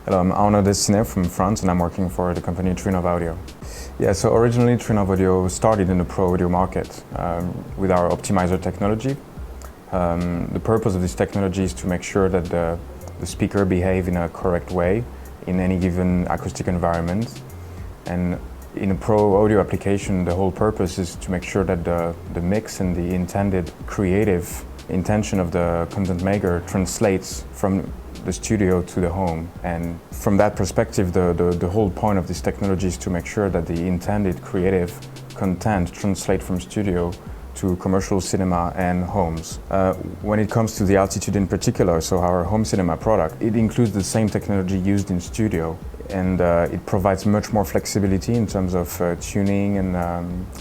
Hello, I'm Arnaud Destinet from France, and I'm working for the company Trinnov Audio. Yeah, so originally Trinnov Audio started in the Pro audio market with our optimizer technology. The purpose of this technology is to make sure that the speaker behave in a correct way in any given acoustic environment. And in a Pro audio application, the whole purpose is to make sure that the mix and the intended creative intention of the content maker translates from the studio to the home. And from that perspective, the whole point of this technology is to make sure that the intended creative content translate from studio to commercial cinema and homes. When it comes to the Altitude in particular, so our home cinema product, it includes the same technology used in studio, and it provides much more flexibility in terms of tuning and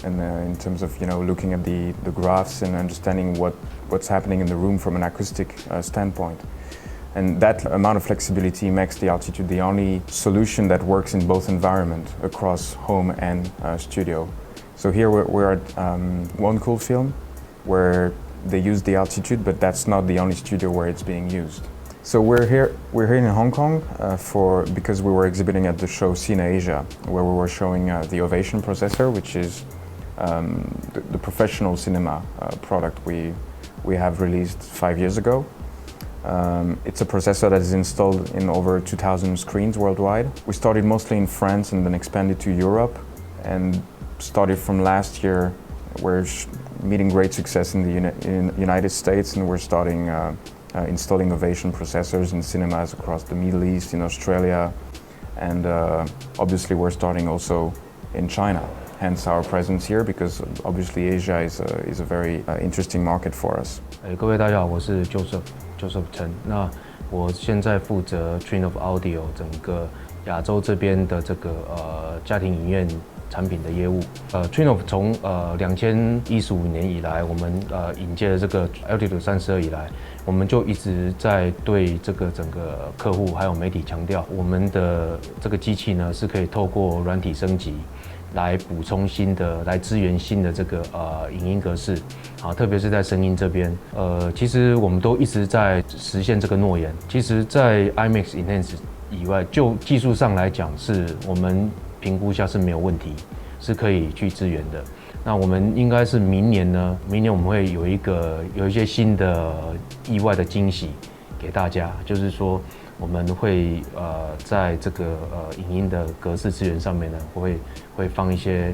in terms of looking at the graphs and understanding what's happening in the room from an acoustic standpoint. And that amount of flexibility makes the Altitude the only solution that works in both environments across home and studio. So here we're at One Cool Film, where they use the Altitude, but that's not the only studio where it's being used. So we're here in Hong Kong because we were exhibiting at the show Cine Asia, where we were showing the Ovation processor, which is the professional cinema product we have released 5 years ago. It's a processor that is installed in over 2,000 screens worldwide. We started mostly in France and then expanded to Europe, and started from last year. We're meeting great success in the United States, and we're starting installing Ovation processors in cinemas across the Middle East, in Australia, and obviously we're starting also in China. Hence our presence here, because obviously Asia is a very interesting market for us. 各位大家好，我是 Joseph 陈。那我现在负责 Trinnov Audio 整个亚洲这边的这个家庭影院产品的业务。Trinnov 从2015年以来，我们引介了这个 Altitude 32以来，我们就一直在对这个整个客户还有媒体强调，我们的这个机器呢是可以透过软体升级来补充新的，来支援新的这个影音格式，特别是在声音这边，其实我们都一直在实现这个诺言。其实，在 IMAX Enhanced 以外，就技术上来讲，是我们评估下是没有问题，是可以去支援的。那我们应该是明年我们会有一些新的意外的惊喜给大家，就是说我们会在这个影音的格式资源上面呢，会放一些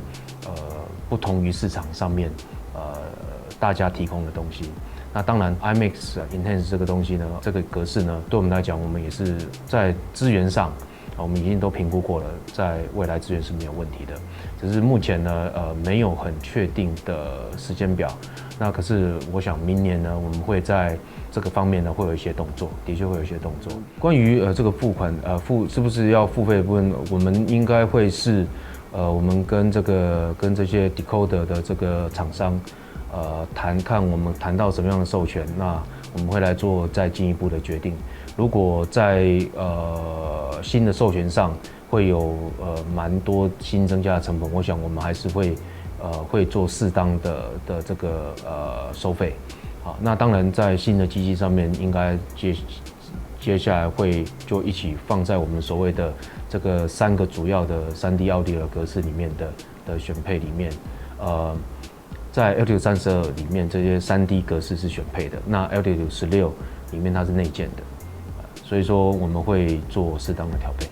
不同于市场上面大家提供的东西。那当然 IMAX Enhanced 这个东西呢，这个格式呢，对我们来讲，我们也是在资源上，我们已经都评估过了，在未来资源是没有问题的。只是目前呢，没有很确定的时间表。那可是我想明年呢，我们会在这个方面呢会有一些动作，的确会有一些动作。关于这个付款是不是要付费的部分，我们应该会是我们跟这些 decoder 的这个厂商看我们谈到什么样的授权，那我们会来做再进一步的决定。如果在新的授权上会有蛮多新增加的成本，我想我们还是会做适当的这个收费。好，那当然在新的机器上面，应该接下来会就一起放在我们所谓的这个3个主要的 3D Audio 的格式里面的选配里面，在 Altitude 32里面这些 3D 格式是选配的，那 Altitude 16里面它是内建的，所以说我们会做适当的调配。